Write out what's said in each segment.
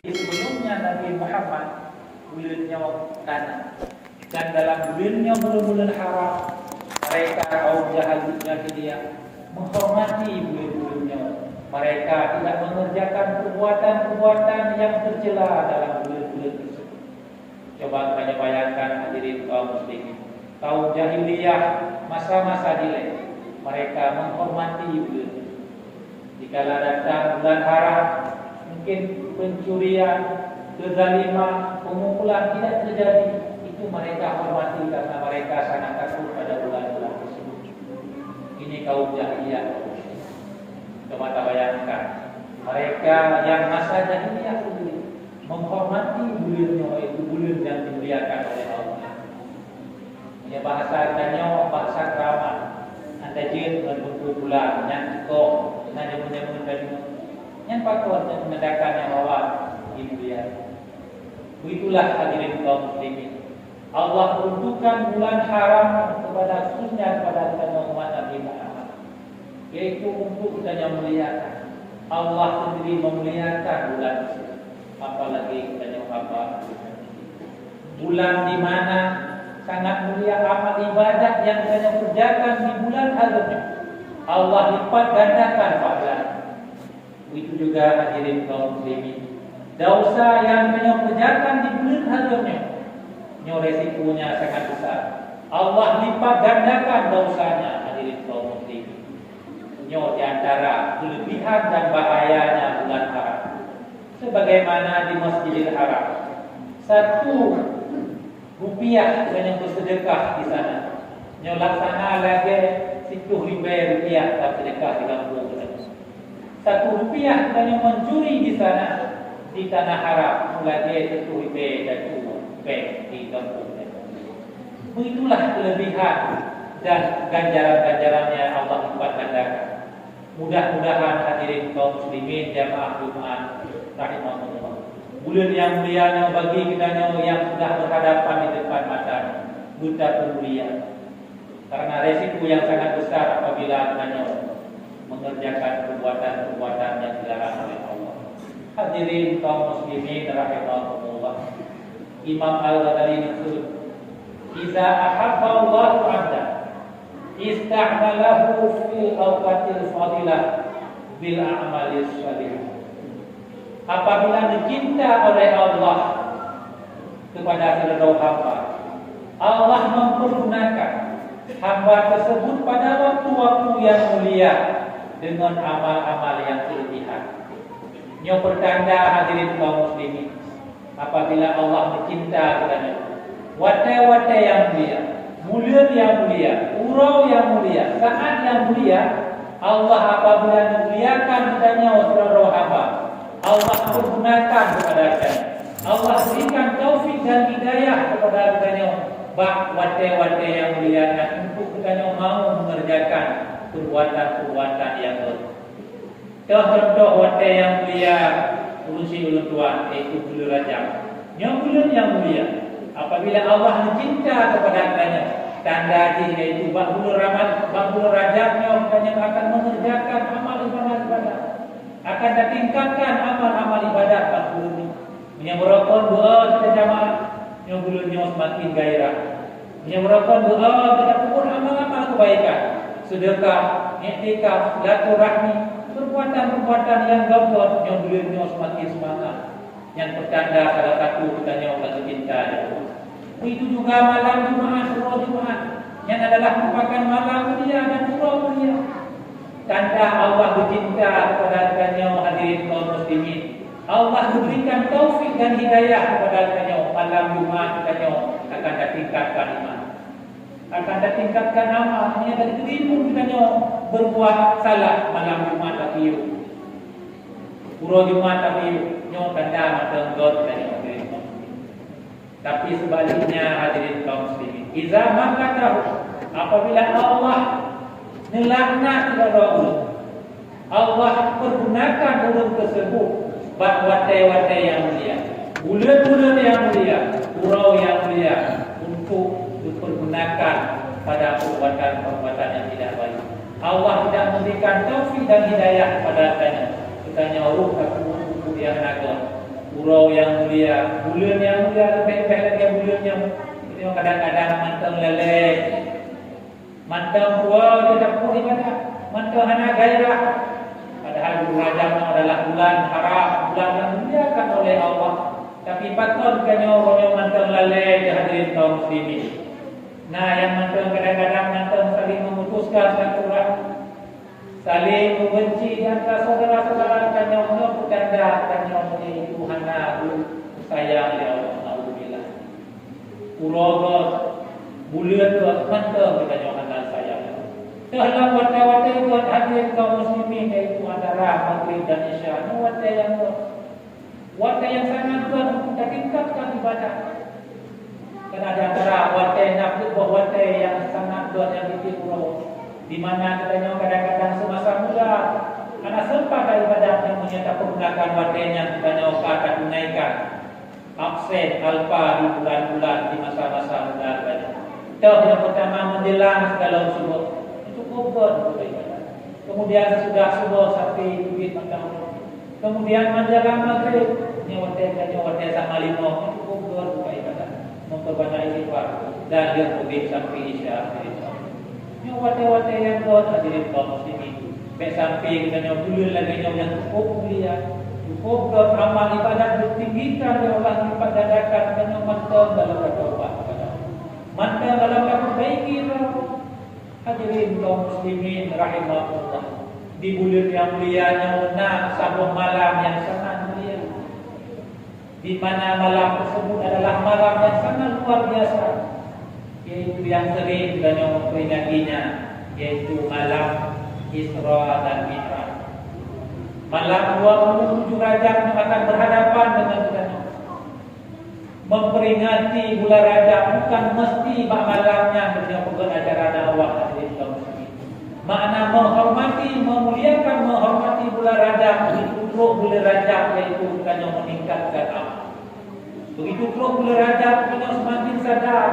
Sebelumnya Nabi Muhammad bulannya tanah dan dalam bulannya bulan-bulan haram mereka kaum jahiliyah menghormati bulan-bulannya. Mereka tidak mengerjakan perbuatan-perbuatan yang tercela dalam bulan-bulan tersebut. Coba kita bayangkan hadirin kaum muslimin, kaum jahiliyah masa-masa dilek mereka menghormati bulan. Jikalau datang bulan haram, mungkin pencurian, kezaliman, pemukulan tidak terjadi. Itu mereka hormati karena mereka sangat takut pada bulan-bulan tersebut. Ini kaum jahiliyah. Coba kita bayangkan, mereka yang masa jahiliyah sendiri menghormati bulannya, itu bulan yang dimuliakan oleh Allah. Punya bahasa katanya bahasa keramat. Anda jin dengan bentuk bulan, yang kok, yang punya yang pakaian menandakan yang bahwa dimuliakan. Begitulah hadirin kaum muslimin. Allah peruntukkan bulan haram kepada khususnya kepada umat Nabi Muhammad, yaitu untuk kita yang muliakan. Allah sendiri memuliakan bulan tersebut, apalagi kita yang apa? Bulan di mana sangat mulia amal ibadah yang kita kerjakan di bulan haramnya, Allah lipat gandakan pahala. Itu juga hadirin kaum muslimin, dosa yang kerjakan di bulan haramnya, resikonya sangat besar. Allah lipat gandakan dosanya hadirin kaum muslimin. Di antara kelebihan dan bahayanya bulan haram, sebagaimana di Masjidil Haram, 1 rupiah yang bersedekah di sana, laksana lagi 10 rupiah tak sedekah di kampung. 1 rupiah yang mencuri di sana di tanah haram mulai 10 rupiah dan 2 di kampung. Begitulah kelebihan dan ganjaran-ganjarannya Allah lipat gandakan. Mudah-mudahan hadirin kaum muslimin jamaah Jumat rahimahumullah, bulan yang mulianya bagi kita yang sudah berhadapan di depan mata buta kemuliaan, karena resiko yang sangat besar apabila kita mengerjakan perbuatan-perbuatan yang dilarang oleh Allah. Hadirin kaum muslimin rahimahumullah, Imam Al-Ghazali menyebut, "Iza ahabba Allahu 'abdan ista'malahu fil awqatil fadilah bil a'malis salihah." Apabila dicinta oleh Allah kepada seluruh hamba, Allah mempergunakan hamba tersebut pada waktu-waktu yang mulia dengan amal-amal yang berlebihan. Ini pertanda hadirin kaum muslimin, apabila Allah mencinta kepadanya, wate-wate yang mulia, bulan yang mulia, urau yang mulia, saat yang mulia, Allah apabila memuliakan kepadanya seluruh hamba, Allah pergunakan kepada kita, Allah berikan taufik dan hidayah kepada kita, bak wate-wate yang mulia untuk kita mau mengerjakan perbuatan-perbuatan yang baik. Contoh wate yang mulia urusi ulun tua, yaitu bulan Rajab. Yang bulan yang mulia, apabila Allah mencinta kepada kita, tanda yaitu bak bulan Rajabnya kita akan mengerjakan amal ibadah, akan ditingkatkan amal-amal ibadah pada bulan ini. Menyembuhkan doa kita jamaah, yang bulannya semakin gairah. Menyembuhkan doa kita pun amal-amal kebaikan, sedekah, iktikaf, silaturahmi, perbuatan-perbuatan yang gabung, yang bulannya semakin semangat. Yang pertanda salah satu kita yang cinta. Itu juga malam Jumat, surah Jumat, yang adalah merupakan malam mulia dan surah mulia. Tanda Allah bercinta kepada kita hadirin kaum muslimin. Allah memberikan taufik dan hidayah kepada kita. Malam Jumat kita akan ditingkatkan iman, akan ditingkatkan amal. Hanya dari dirimu kita berbuat salah malam Jumat tapi yuk, surah Jumat tapi yuk, tanda mata God kita hadirin kaum muslimin. Tapi sebaliknya hadirin kaum muslimin, iza makatahu, apabila Allah nelaknat kepada Allah pergunakan bulan tersebut bak wate-wate yang mulia, bulan-bulan yang mulia, urau yang mulia untuk dipergunakan pada perbuatan-perbuatan yang tidak baik. Allah tidak memberikan taufik dan hidayah kepada kita. Kita nyaruh aku yang naga Purau yang mulia, bulan yang mulia, lebih-lebih lagi bulan yang ini kadang-kadang mantang lelek, mantang purau itu dapur ibadah, mantang hana gairah. Padahal bulan Rajab adalah bulan haram, bulan yang dimuliakan oleh Allah. Tapi patut kanyo mantang lelek hadirin kaum muslimin. Nah, yang mantang kadang-kadang mantang saling memutuskan silaturahmi, saling membenci di antara saudara-saudara kanyo bertanda kanyo itu hana sayang ya Allah. Alhamdulillah. Urogot bulan tu mantang kanyo hana sayang. Dalam wata-wata itu hadirin kaum muslimin yaitu antara maghrib dan isya. Wata yang sangat kuat untuk kita tingkatkan ibadah. Karena ada antara wata nafsu wata yang sangat kuat yang ditiru, di mana katanya kadang-kadang semasa muda anak sempat dari ibadah yang menyatakan menggunakan watanya katanya akan tunaikan absen alfa di bulan-bulan di masa-masa muda banyak. Tahu yang pertama menjelang segala subuh cukup untuk ibadah. Kemudian sesudah subuh sampai duit macam. Kemudian menjelang maghrib nyawa sama lima cukup untuk ibadah, memperbanyak istighfar dan dia pergi sampai isya. Nyawa yang kuat hadirin kaum muslimin. Baik sampai kita bulan lagi yang cukup mulia, cukup beramal ibadah ditinggikan oleh Allah lipat gandakan dengan mantap dalam bertaubat kepada Allah. Mantap dalam memperbaiki hadirin kaum muslimin rahimahullah. Di bulan yang mulianya satu malam yang sangat mulia, di mana malam tersebut adalah malam yang sangat luar biasa, yaitu yang sering kita memperingatinya, yaitu malam Isra dan Mi'raj. Malam 27 Rajab akan berhadapan dengan kita. Memperingati bulan Rajab bukan mesti malamnya berjalan acara dakwah hadirin kaum muslimin. Makna menghormati, memuliakan, menghormati bulan Rajab, begitu teruk bulan Rajab yaitu bukan yang meningkatkan amal. Begitu teruk bulan Rajab kita semakin sadar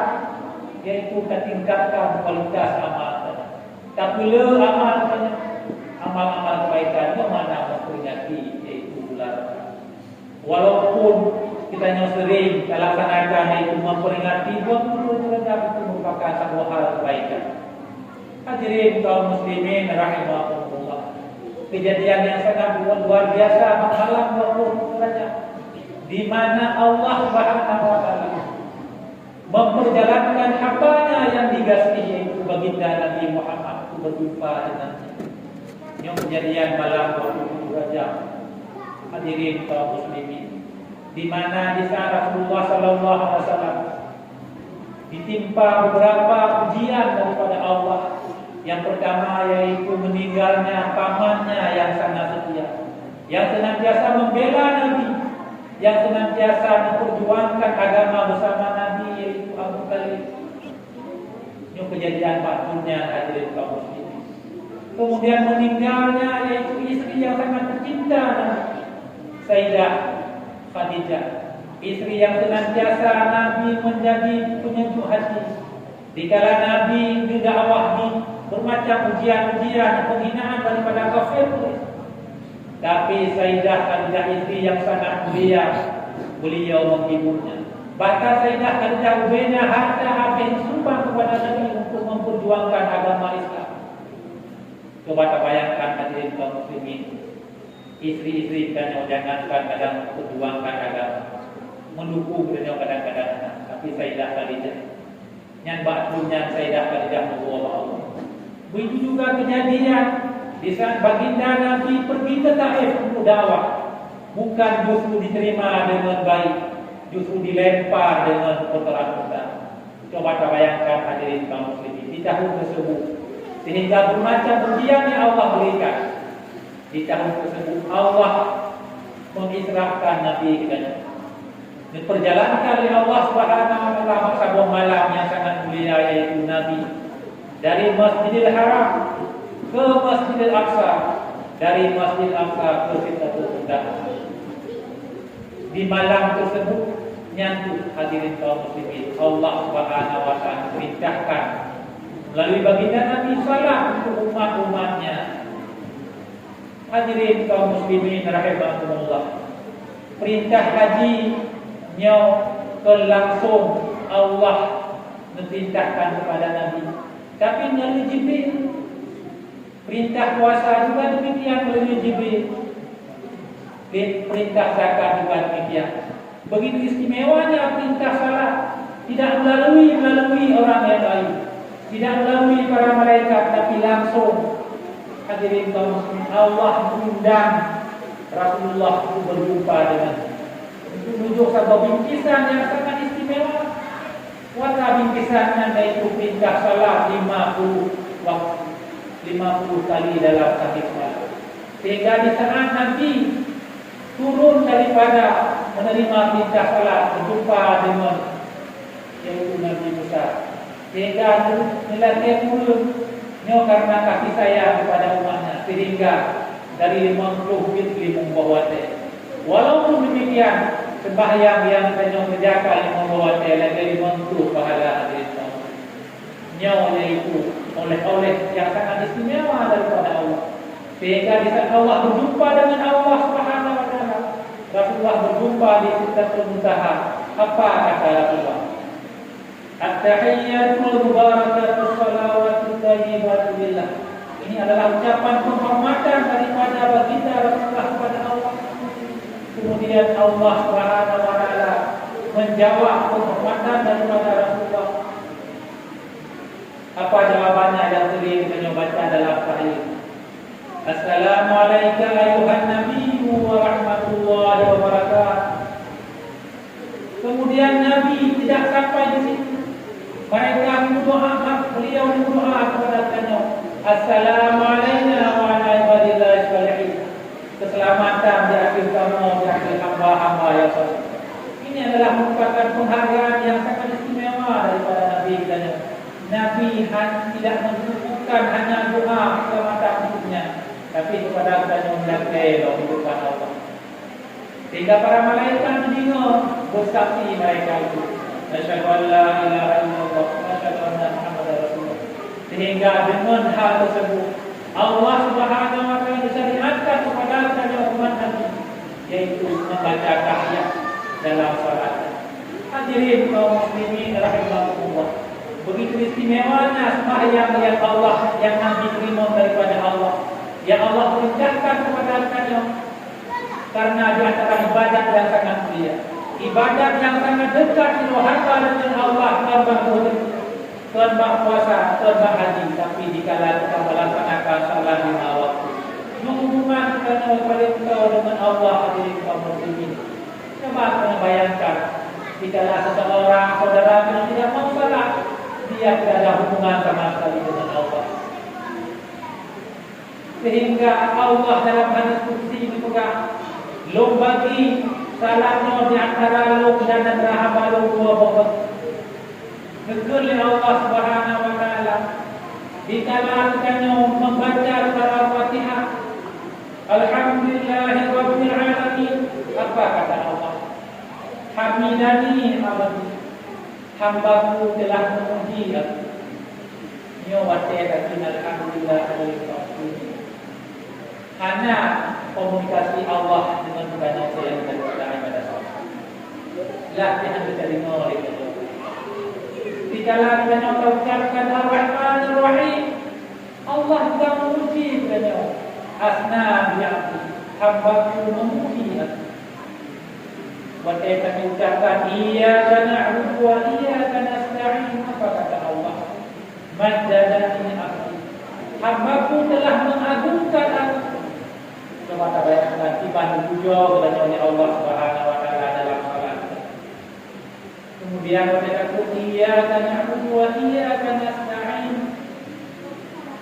yaitu kita tingkatkan kualitas amal. Tak perlu amal-amal kebaikan itu mana memperingati yaitu bulan Rajab. Walaupun kita yang sering laksanakan yaitu memperingati 20 Rajab itu merupakan satu hal kebaikan. Hadirin kaum muslimin rahimahumullah. Kejadian yang sangat luar biasa menghalang 20 Rajab, di mana Allah Subhanahu wa taala memperjalankan hamba-Nya yang dikasihi yaitu baginda Nabi Muhammad berjumpa dengannya. Yang kejadian malam 20 Rajab. Hadirin kaum muslimin, di mana di saat Rasulullah sallallahu alaihi wasallam ditimpa beberapa ujian daripada Allah. Yang pertama yaitu meninggalnya pamannya yang sangat setia, yang senantiasa membela Nabi, yang senantiasa memperjuangkan agama bersama Nabi yaitu Abu Talib. Ini kejadian patutnya hadirin kaum muslimin. Kemudian meninggalnya yaitu istri yang sangat tercinta Sayyidah Khadijah, istri yang senantiasa Nabi menjadi penyejuk hati. Dikala Nabi didakwah di bermacam ujian-ujian penghinaan daripada kafir, tapi Sayyidah Khadijah istri yang sangat mulia, beliau menghiburnya. Bahkan Sayyidah Khadijah ubenya harta habis sumpah kepada Nabi untuk memperjuangkan agama Islam. Coba bayangkan hadirin kaum muslimin, istri-istri kita jangankan kadang memperjuangkan agama, mendukung beliau kadang-kadang, tapi Sayyidah Khadijah yang baktunya Sayyidah Khadijah Allah. Begitu juga kejadian di saat baginda Nabi pergi ke Taif untuk dakwah, bukan justru diterima dengan baik, justru dilempar dengan kotoran-kotoran. Coba bayangkan hadirin kaum muslimin di tahun tersebut, sehingga bermacam ujian yang Allah berikan. Di tahun tersebut Allah mengisrakan Nabi kita, diperjalankan oleh Allah Subhanahu wa taala sebuah malam yang sangat mulia yaitu Nabi dari Masjidil Haram ke Masjidil Aqsa, dari Masjidil Aqsa ke Sidratul Muntaha. Di malam tersebut nyatu hadirin kaum muslimin, Allah Subhanahu wa taala perintahkan melalui baginda Nabi salam untuk umat-umatnya. Hadirin kaum muslimin rahimahumullah. perintah haji nyo ke langsung Allah memerintahkan kepada Nabi. Tapi melalui Jibril. Perintah puasa juga demikian melalui Jibril. Perintah zakat juga demikian. Begitu istimewanya perintah salat, tidak melalui orang yang lain, tidak melalui para malaikat, tapi langsung hadirin kaum muslimin, Allah mengundang Rasulullah untuk berjumpa dengan, untuk menunjuk sebuah bingkisan yang sangat istimewa. Wata bingkisannya yaitu perintah salat 50 waktu, 50 kali dalam satu malam. Sehingga di saat Nabi turun daripada menerima perintah salat, berjumpa dengan yaitu Nabi Musa, sehingga melatih mulut nyo karena kasih sayang kepada umatnya, sehingga dari 50 bit membawa teh. Walaupun demikian, sembahyang yang kita kerjakan membawa teh lagi 50 pahala hadirin kaum. Nyo yaitu oleh yang sangat istimewa daripada Allah. Sehingga di saat Allah berjumpa dengan Allah Subhanahu wa taala, Rasulullah berjumpa di Sidratul Muntaha. Apa kata Rasulullah? At-tahiyyatul mubarakatus shalawatut thayyibatu lillah. Ini adalah ucapan penghormatan daripada baginda Rasulullah kepada Allah. Kemudian Allah Subhanahu wa taala menjawab penghormatan daripada Rasulullah. Apa jawabannya yang sering kita baca dalam sahih? Assalamualaikum ayuhan nabiyyu wa rahmatullahi wa barakatuh. Kemudian Nabi tidak sampai di situ. Mereka berdoa, beliau berdoa kepada kanya, Assalamualaikum wa rahmatullahi wa barakatuh. Keselamatan di akhir kamu, di akhir hamba-hamba yang saleh. Ini adalah merupakan penghargaan yang sangat istimewa daripada Nabi kita. Nabi tidak membutuhkan hanya doa keselamatan untuknya, tapi kepada kita mendapatkan kehidupan Allah. Sehingga para malaikat mendengar bersaksi mereka itu, asyhadu an la ilaha illallah wa asyhadu anna Muhammadar Rasulullah. Sehingga dengan hal tersebut Allah Subhanahu wa taala disyariatkan kepada kita umat Nabi, yaitu membaca tahiyat dalam salat. Hadirin kaum muslimin rahimakumullah. Begitu istimewanya sembahyang yang Allah, yang Nabi terima daripada Allah, yang Allah perintahkan kepada kita, karena di antara ibadat yang sangat mulia, ibadat yang sangat dekat hamba dengan Allah, terbang puasa, terbang haji. Tapi dikala kita melaksanakan salat 5 waktu, menghubungkan kita paling kau dengan Allah, hadirin kaum muslimin. Coba kita bayangkan, dikala seseorang saudara yang tidak mau salat, dia tidak ada hubungan sama sekali dengan Allah. Sehingga Allah dalam hadis qudsi berpegang, lo bagi salatnya di antara lo dan hamba lo dua bobot. Betul Allah Subhanahu wa taala dikalankannya membaca surah Fatihah, Alhamdulillahirabbil alamin. Apa kata Allah? Hamidani abadi, hambaku telah memuji aku. Nyo wate kata alhamdulillah alhamdulillah. Hanya komunikasi Allah dengan banyak yang daripada ibadah salat. Latihan diterima oleh Allah. Dikala kita ucapkan Ar-Rahmanir Rahim, Allah juga memuji kita. Asna bi'abdi, hambaku memuji aku. Wate kami ucapkan Iyyaka na'budu wa iyyaka nasta'in. Apa kata Allah? Majjadani abdi, hambaku telah mengagungkan aku. Coba kita bayangkan tiba dipuja oleh Allah Subhanahu wa taala dalam salat. Kemudian kita iyyaka na'budu wa iyyaka nasta'in.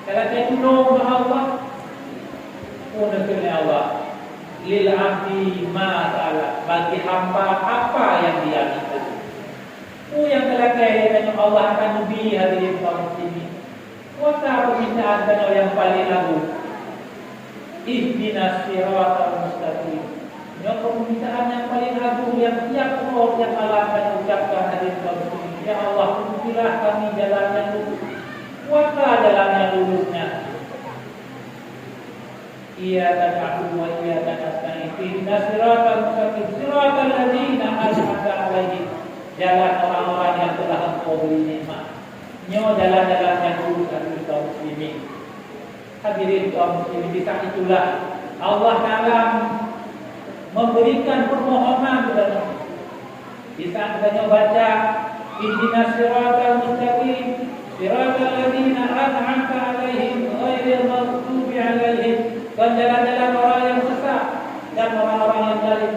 Kalau kita tolong Allah, oleh Allah, lil abdi ma ta'ala, bagi hamba apa yang dia minta. Yang telah kaya Allah akan lebih hadirin kaum muslimin. Wata permintaan kita yang paling agung. Ihdinas siratal mustaqim. Yang permintaan yang paling agung yang tiap orang yang Allah akan ucapkan hadirin kaum muslimin. Ya Allah, tunjukkanlah kami jalan yang lurus. Wata jalan yang lurusnya. Iyyaka na'budu wa iyyaka nasta'in. Ihdinas siratal mustaqim. siratal ladzina an'amta 'alaihim, jalan orang-orang yang telah Engkau beri nikmat. Nyo jalan-jalan yang lurus bagi kaum muslimin. Hadirin kaum muslimin, di saat itulah Allah Ta'ala memberikan permohonan kepada kita. Di saat kita baca ihdinas siratal mustaqim siratal ladzina an'amta 'alaihim ghairil maghdubi 'alaihim, dan jalan-jalan orang yang sesat dan orang-orang yang zalim.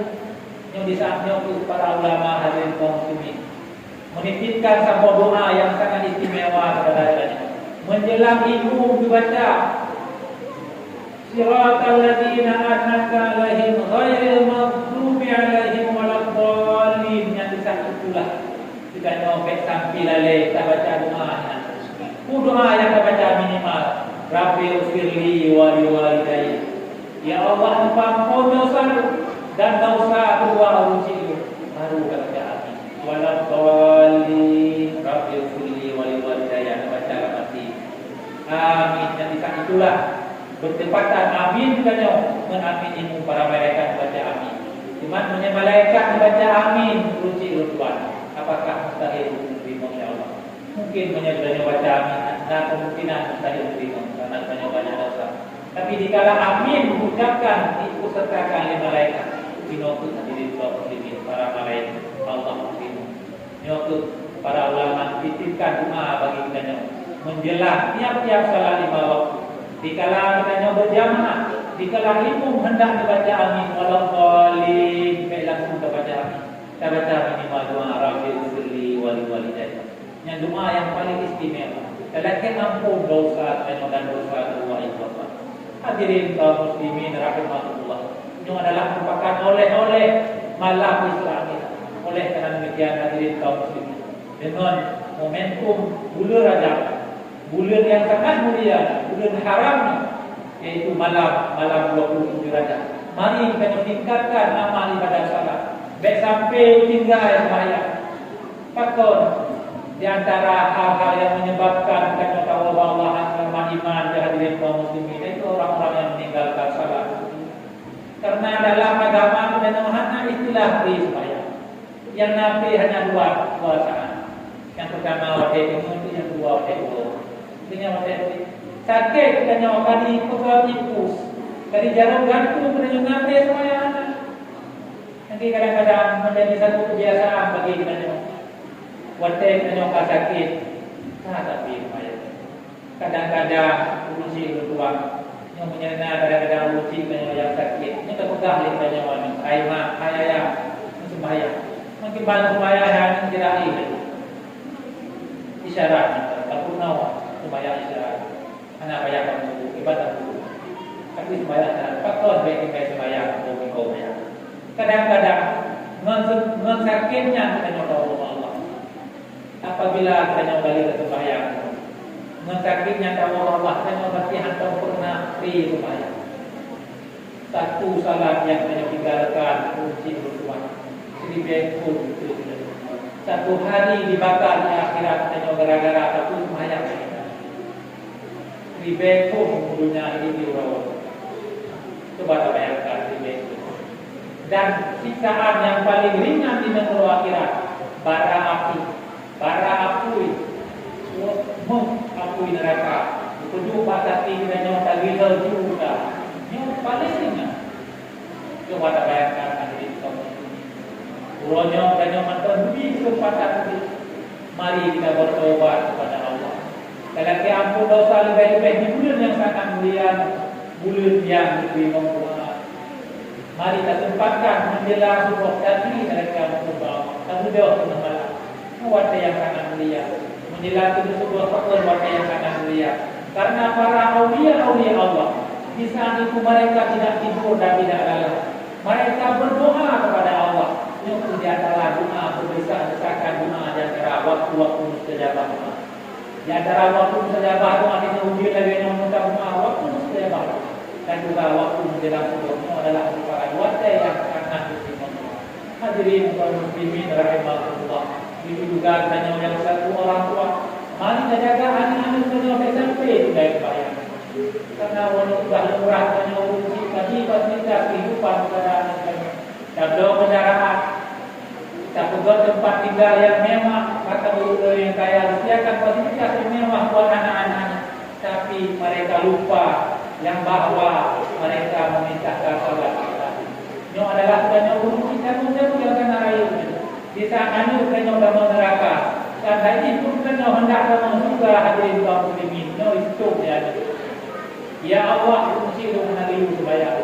Yang di saatnya untuk para ulama hadirin kaum muslimin menitipkan sebuah doa yang sangat istimewa kepada kita. Menjelang itu dibaca siratal ladzina an'amta 'alaihim ghairil maghdubi 'alaihim waladdallin. Yang di saat itulah kita nyopek sampai lalai kita baca doanya. Doa yang kita baca minimal Rabbi ufirli wa liwalidayya, ya Allah ampun dosaku dan dosa kedua orang tua. Baru kita baca amin. Waladdallin Rabbi ufirli wa liwalidayya, baca mati amin. Dan di saat itulah bertepatan amin katanya mengaminimu para malaikat baca amin. Cuman punya malaikat membaca amin ruci Tuhan. Apakah mustahil diterima oleh Allah? Mungkin menyebutnya baca amin, ada kemungkinan mustahil diterima karena banyak dosa. Tapi dikala amin diucapkan diikutsertakan oleh malaikat, binokut hadirin kaum muslimin, para malaikat Allah muslimin. Binokut para ulama titipkan doa bagi kita menjelang tiap-tiap salat 5 waktu. Dikala kita berjamaah, dikala imam hendak dibaca amin waladdallin, baik langsung baca amin. Kita baca minimal doa Rabbi ufirli wa liwalidayya. Yang doa yang paling istimewa. Lelaki ampun dosa dan dosa kedua itu. Hadirin kaum muslimin rahimahullah. Ini adalah merupakan oleh-oleh malam Islam kita. Oleh karena demikian hadirin kaum muslimin, dengan momentum bulan Rajab, bulan yang sangat mulia, bulan haram, yaitu malam 27 Rajab. Mari kita tingkatkan amal ibadah salat. Baik sampai tinggal sembahyang. Faktor di antara hal-hal yang menyebabkan kita tahu Allah asal iman hadirin kaum muslimin itu orang-orang yang meninggalkan salat. Karena dalam agama kita hanya istilah beri sembahyang. Yang nabi hanya dua saat. Yang pertama waktu itu, yang kedua waktu itu. Sakit kita nyawa tadi pegawai tipus dari jarum gantung kita nabi sembahyang. Nanti kadang-kadang menjadi satu kebiasaan bagi kita nyawa. Waktu kita nyawa sakit, tapi kadang-kadang urusi bertuang. Yang menyerna kadang-kadang urusi kita yang sakit. Ini terpegang kita nyawa ni. Ayah, ayah, sembahyang. Mungkin banyak sembahyang yang tidak ini. Isyarat, tak pernah sembahyang isyarat. Anak bayar kamu ibadah dulu. Tapi sembahyang isyarat. Faktor baik-baik sembahyang, kau bayar. Kadang-kadang mensakitnya kita nyoba Allah. Apabila kita nyoba balik ke sembahyang, mensakitnya tahu Allah, kita nyoba latihan tahu pernah free sembahyang. Satu salat yang kita tinggalkan kunci bertuah. Seribu itu. Satu hari dibakar di akhirat kita nyoba gara-gara satu sembahyang. Seribu dunia ini diurawat. Coba kita bayangkan seribu. Dan siksaan yang paling ringan di negara akhirat, bara api, mengakui neraka. Tujuh batas tinggi dan nyawa tagihal juga. Yang paling ringan. Coba tak bayangkan hadirin kaum muslimin. Uranya dan nyawa lebih kesempatan itu. Mari kita bertobat kepada Allah. Kalau kita ampun dosa lebih-lebih di bulan yang sangat mulia, bulan yang lebih membuat. Mari kita sempatkan menjelang subuh tadi mereka berdoa. Kamu doa dengan malam. Waktu yang sangat mulia. Menjelang subuh fakir waktu yang sangat mulia. Karena para awliya Allah di saat itu mereka tidak tidur dan tidak lelah. Mereka berdoa kepada Allah. Yang di antara doa berdesak-desakan doa di antara waktu-waktu mustajabah doa. Di antara waktu mustajabah doa kita uji lagi yang minta doa waktu mustajabah. Dan juga waktu menjelang subuhnya adalah merupakan waktu yang sangat istimewa. Hadirin kaum muslimin rahimahullah. Itu juga hanya yang satu orang tua. Mari kita jaga anak-anak kita sampai tidak bayang. Karena wanita sudah lemurah hanya urusi tadi fasilitas kehidupan kepada anak kita. Dan doa penjarahan tinggal yang mewah, kata guru yang kaya sediakan fasilitas yang mewah buat anak-anaknya, tapi mereka lupa yang bahwa mereka meminta salat. Ini adalah banyak guru kita pun yang kena rayu. Kita anu kena dalam neraka. Dan ini pun kena hendak dalam surga hadirin kaum muslimin. No itu ya. Ya Allah, mesti itu kena rayu supaya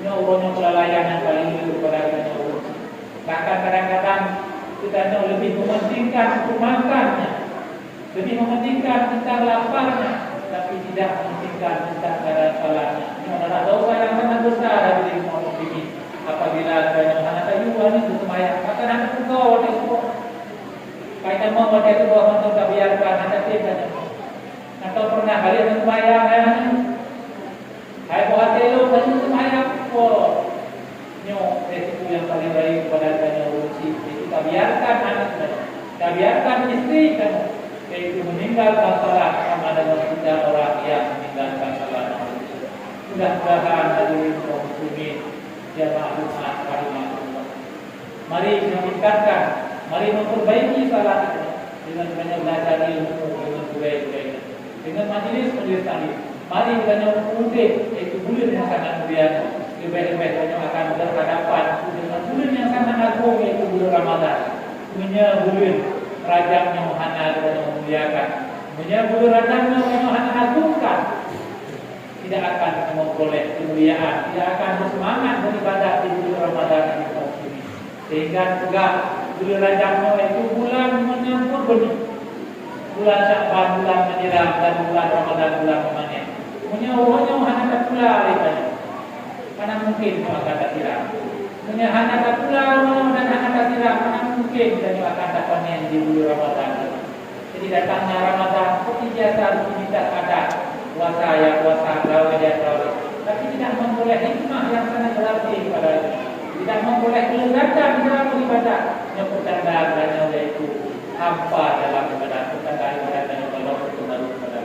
ini Allah kelalaian yang paling itu kepada kita Allah. Bahkan kadang-kadang kita lebih mementingkan untuk makannya, lebih mementingkan tentang laparnya, tapi tidak mementingkan tentang keadaan salatnya. Ini adalah dosa yang sangat besar dari kaum muslimin. Apabila ada anak tayuan itu sembahyang, maka anak engkau ada semua. Kaitan mau pada itu bahwa engkau tak biarkan anak kita. Atau pernah kalian sembahyang hai buat telo kan sembahyang oh nyo itu yang paling baik kepada kanya urusi kita biarkan anak kita biarkan istri kan yaitu meninggalkan salat sama dengan kita orang yang meninggalkan salat. Mudah-mudahan hadirin kaum muslimin jamaah Jumat rahimahullah. Mari meningkatkan, mari memperbaiki salat dengan banyak belajar ilmu dengan baik-baik, dengan majelis tadi. Mari kita mengutip yaitu bulan yang sangat mulia, lebih-lebih banyak akan berhadapan dengan bulan yang sangat agung yaitu bulan Ramadan. Punya bulan Rajab yang Muhammad dan memuliakan, punya bulan Rajab yang Muhammad agungkan. Tidak akan memperoleh kemuliaan, tidak akan bersemangat beribadah di bulan Ramadan ini kaum muslimin. Sehingga juga bulan Rajab itu bulan menyambut benih, bulan Sya'ban bulan menjelang dan bulan Ramadan bulan memanen. Punya rohnya hanya pula lepas, mana mungkin akan tak siram. Punya hanya pula dan hanya tak siram, mana mungkin dan akan tak panen di bulan Ramadan. Jadi datangnya Ramadan seperti biasa harus diminta kadar. Puasa ya puasa, rawat ya rawat. Tapi tidak memboleh hikmah yang sangat berarti pada tidak memboleh kelezatan dalam ibadah. Yang pertanda adanya yaitu hampa dalam ibadah, pertanda ibadah dan Allah berpengaruh kepada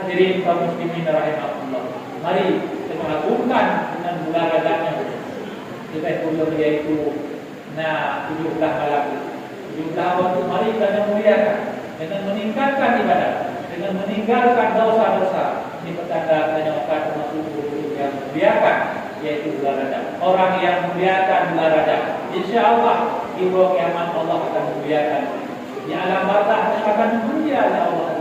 hadirin kaum muslimin rahimahullah. Mari kita mengagungkan dengan bulan Rajabnya. Kita bulan yaitu 17 malam, 17 waktu. Mari kita muliakan dengan meningkatkan ibadah, dengan meninggalkan dosa-dosa. Ini pertanda adanya termasuk guru yang muliakan yaitu bulan Rajab. Orang yang muliakan bulan Rajab, insyaallah di bawah kiamat Allah akan memuliakan. Di alam barzakh akan memulia Allah.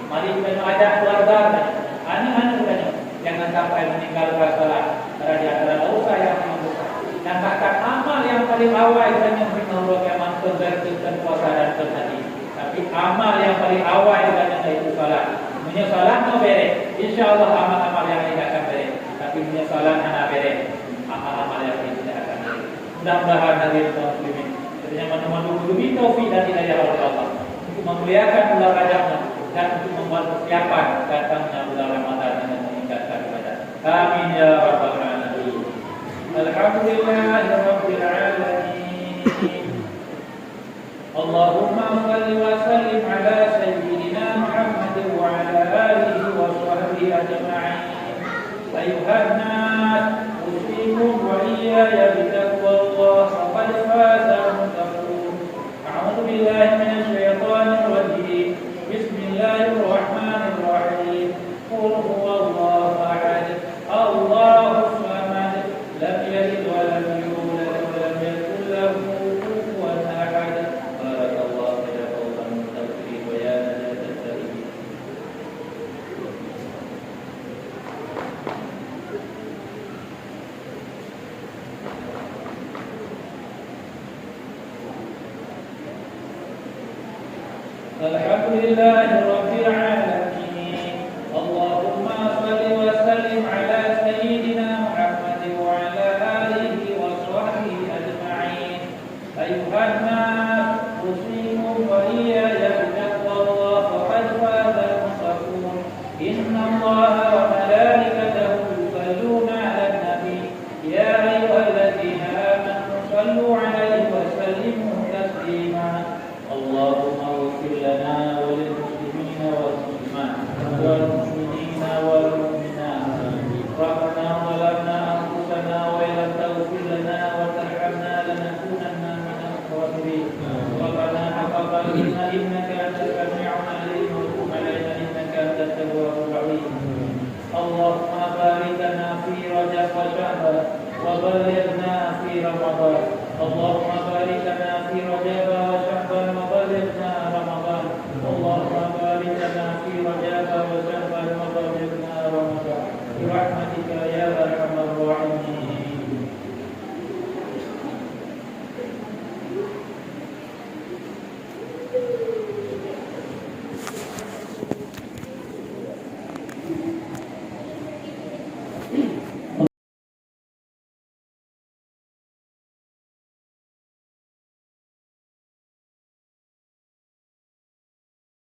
Mari kita ajak keluarga, anak-anak kita jangan sampai meninggalkan salat karena di antara dosa yang sangat besar. Dan bahkan amal yang paling awal kita yang Allah kiamat tergantikan puasa dan terhati. Tapi amal yang paling awal kita itu salat. Punya salat no beres, insyaallah amal-amal yang lain akan beres. Tapi punya salat hana beres, amal-amal yang lain tidak akan beres. Mudah-mudahan hadirin kaum muslimin ternyata menemui demi taufik dan hidayah oleh Allah untuk memuliakan bulan Rajabnya dan untuk membuat persiapan datangnya bulan Ramadan dengan meningkatkan ibadah. Amin ya rabbal alamin. Alhamdulillahirabbil alamin. Allahumma shalli wa sallim ala sayyidina Muhammad wa ala alihi wa sahbihi ajma'in. Ayuhan nas, usikum wa iyaya bitaqwallah faqad faza al-muttaqun. A'udzu billahi minasy syaithanir rajim. Bismillahirrahmanirrahim. Qul huwallahu ahad, Allahus samad, lam yalid wa lam yulad wa lam yakul lahu kufuwan ahad. Barakallahu fiikum wa muttaqin wa ya najatul. Alhamdulillahirabbil alamin. Allahumma shalli wa sallim ala sayyidina Muhammad wa ala alihi wa sahbihi ajma'in. Ayuhan nas, usikum wa iyaya bitaqwallah faqad faza al-muttaqun. Inna Allaha wa malaikatahu yusalluna 'alan nabi. Ya ayyuhalladzina amanu sallu 'alaihi wa sallimu taslima. Allahumma ighfir lana wa lil muslimina wal muslimat wal mu'minina wal mu'minat. Rabbana zalamna anfusana wa illam taghfir lana wa tarhamna lanakunanna minal khasirin. وبلغنا في رمضان اللهم بارك لنا في رجب